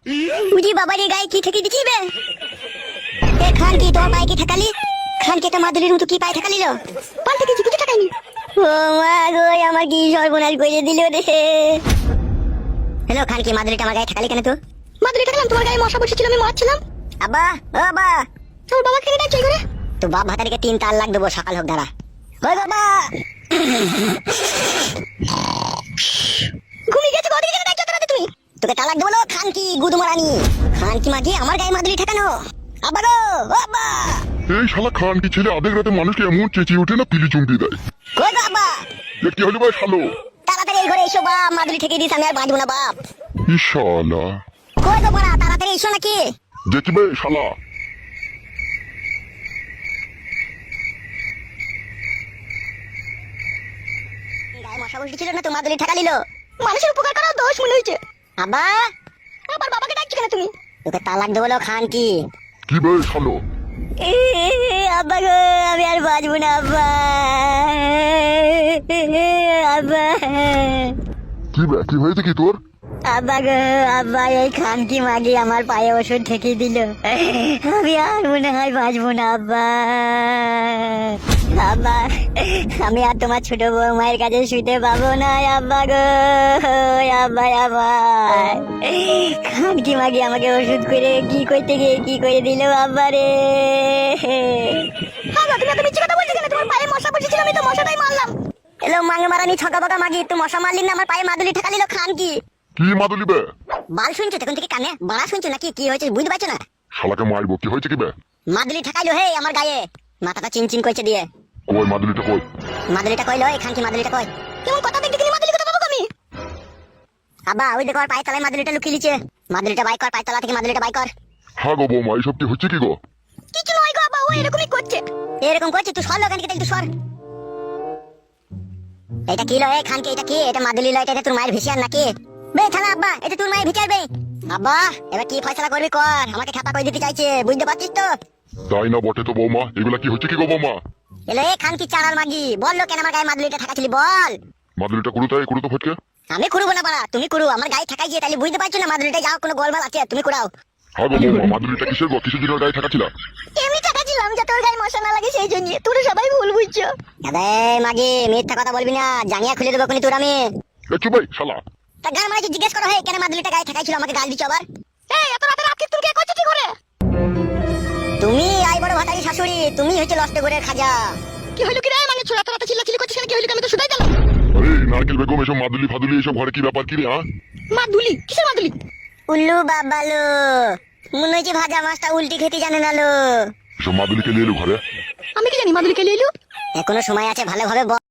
বুঝি বাবার এই গায়ে কি থেকে দিছি বে? এ খান কি তোর পায়ে কি ঠেকালি? খান কি একটা মাদুলির মতো কি পায়ে ঠেকালিল? পান থেকে কিছু ঠেকাইনি। ও মা গো, আমার কি সর্বনাশ করে দিল রে। হ্যালো খান কি মাদুলিটা আমার গায়ে ঠেকালি কেন তো? মাদুলি ঠেকালাম, তোমার গায়ে মশা বসেছিল, আমি মারছিলাম। আব্বা ও আব্বা, তোর বাবা কেন ডাকছে করে? তো বাপ ভাতারিকে 3 তার লাগ দেবো, সকাল হোক দাঁড়া। ওই বাবা ঘুমিয়ে গেছে, গদিকে কেন ডাকছো তোরা তুমি? তোকে তালাক দেবো খান কি গুদমারানি। খান কি মাগি আমার গায়ে মাদুলি ঠেকানো? আব্বা গো ও আব্বা। এই শালা খান কি ছেলে আধেক রাতে মানুষকে এমন চেঁচিয়ে ওঠে না, পিলি চুমটি দেয়। কই গো আব্বা? এ কি হলো ভাই শালো? তাড়াতাড়ি এই ঘরে এসো বাপ, মাদুলি ঠেকিয়ে দিস, আমি আর বাঁচবো না বাপ। ই শালা কই গো বড়া, তাড়াতাড়ি এসো নাকি? দেখি ভাই শালা। গায়ে মশা বসেছিল না তো মাদুলি ঠেকালিল। মানুষের উপকার করাও দোষ মনে হয়েছে। আব্বা আবার বাবাকে ডাকছো কেন তুমি? তোকে তালাক দেবো খান কি। কি ভাই শালো? আব্বা গো, আমি আর বাঁচবো না আব্বা। আব্বা কি ভাই কি হয়েছে কি তোর? আব্বা গো আব্বা, এই খান কি মাগি আমার পায়ে ওষুধ ঠেকিয়ে দিল, আমি আর মনে হয় বাঁচবো না আব্বা। আব্বা আমি আর তোমার ছোট বৌমায়ের কাছে শুতে পাবো না আব্বা গো। আব্বা আব্বা, খান কি মাগি আমাকে ওষুধ করে কি করতে গিয়ে কি করে দিল আব্বা রে। তুমি এত মিথ্যে কথা বলছো কেন? তোমার পায়ে মশা বসেছিল, আমি তো মশাটাই মারলাম। এলো মাঙ্গে মারানি ছকা বকা মাগি, তুই মশা মারলি না, আমার পায়ে মাদুলি ঠেকালিল খান কি। কি মাদুলি বে? বাল শুনছো তখন থেকে কানে বাড়া শুনছো নাকি? কি হয়েছে বুঝতে পারছো না? শালাকে মারবো, কি হয়েছে কি বে? মাদুলি ঠেকাইলো হে আমার গায়ে, মাথাটা চিনচিন করছে দিয়ে। কই মাদুলিটা কই? মাদুলিটা কইলো এখান কি মাদুলিটা কই? কেমন কথা দেখতে গেলি মাদুলি কথা পাবো আমি? আব্বা ওই দেখো আর পায়ে তলায় মাদুলিটা লুকিয়ে লিছে। মাদুলিটা বাই কর, পায়ে তলা থেকে মাদুলিটা বাই কর। হ্যাঁ গো বৌমা, এইসব কি হচ্ছে কি গো? কিছু নয় গো আব্বা, ও এরকমই করছে। এরকম করছে? তুই সর লোকান থেকে, তুই সর। এটা কি লয় খান কি? এটা কি? এটা মাদুলি লয়? এটা তোর মায়ের ভিসিয়ার নাকি বে? থানা আব্বা, এটা তোর মায়ের ভিচার বে। আব্বা এবার কি ফয়সালা করবি কর, আমাকে খাপা করে দিতে চাইছে, বুঝতে পারছিস তো? তাই না বটে তো বৌমা, এগুলা কি হচ্ছে কি গো বৌমা? এলো এ খান কি চালার মাগি, বল কেন আমার গায়ে মাদুলিটা ঠেকাছিলি বল। মাদুলিটা কুড়ু তাই কুড়ু তো ফটকে। আমি কুড়বো না পারা, তুমি কুড়ো। আমার গায়ে ঠেকাই গিয়ে তাহলে বুঝতে পারছো না মাদুলিটা যাও কোনো গোলমাল আছে, তুমি কুড়াও। হ্যাঁ গো বৌমা, মাদুলিটা কিসের গো? কিসের জন্য গায়ে থাকাছিল? এমনি ঠেকাছিলাম যাতে ওর গায়ে মশা না লাগে সেই জন্য। তোরা সবাই ভুল বুঝছো। আরে মাগি মিথ্যা কথা বলবি না, জানিয়া খুলে দেবো কোনি তোর আমি। এ চুপ ভাই শালা। তা গান মাঝে জিজ্ঞেস করো হে কেন মাদুলিটা গায়ে ঠেকাইছিল, আমাকে গাল দিচ্ছ আবার। এই এত রাতে রাত তুমি কে করছো কি করে? তুমি আই বড় ভাতারি শাশুড়ি, তুমি হচ্ছে লস্ট করে খাজা। কি হইলো কি রে? মানে ছোড়া রাতে চিল্লাচিল্লি করছিস কেন? কি হইলো? আমি তো শুধাই দিলাম। আরে নারকেল বেগম, এসব মাদুলি ফাদুলি এসব ঘরে কি ব্যাপার কি রে? হ্যাঁ মাদুলি? কিসের মাদুলি? উল্লু বাবালো, মনে হচ্ছে ভাজা মাছটা উল্টি খেতে জানে না লো। এসব মাদুলিকে নিয়ে এলো ঘরে? আমি কি জানি মাদুলি কে নিয়ে এলো? এখনো সময় আছে, ভালোভাবে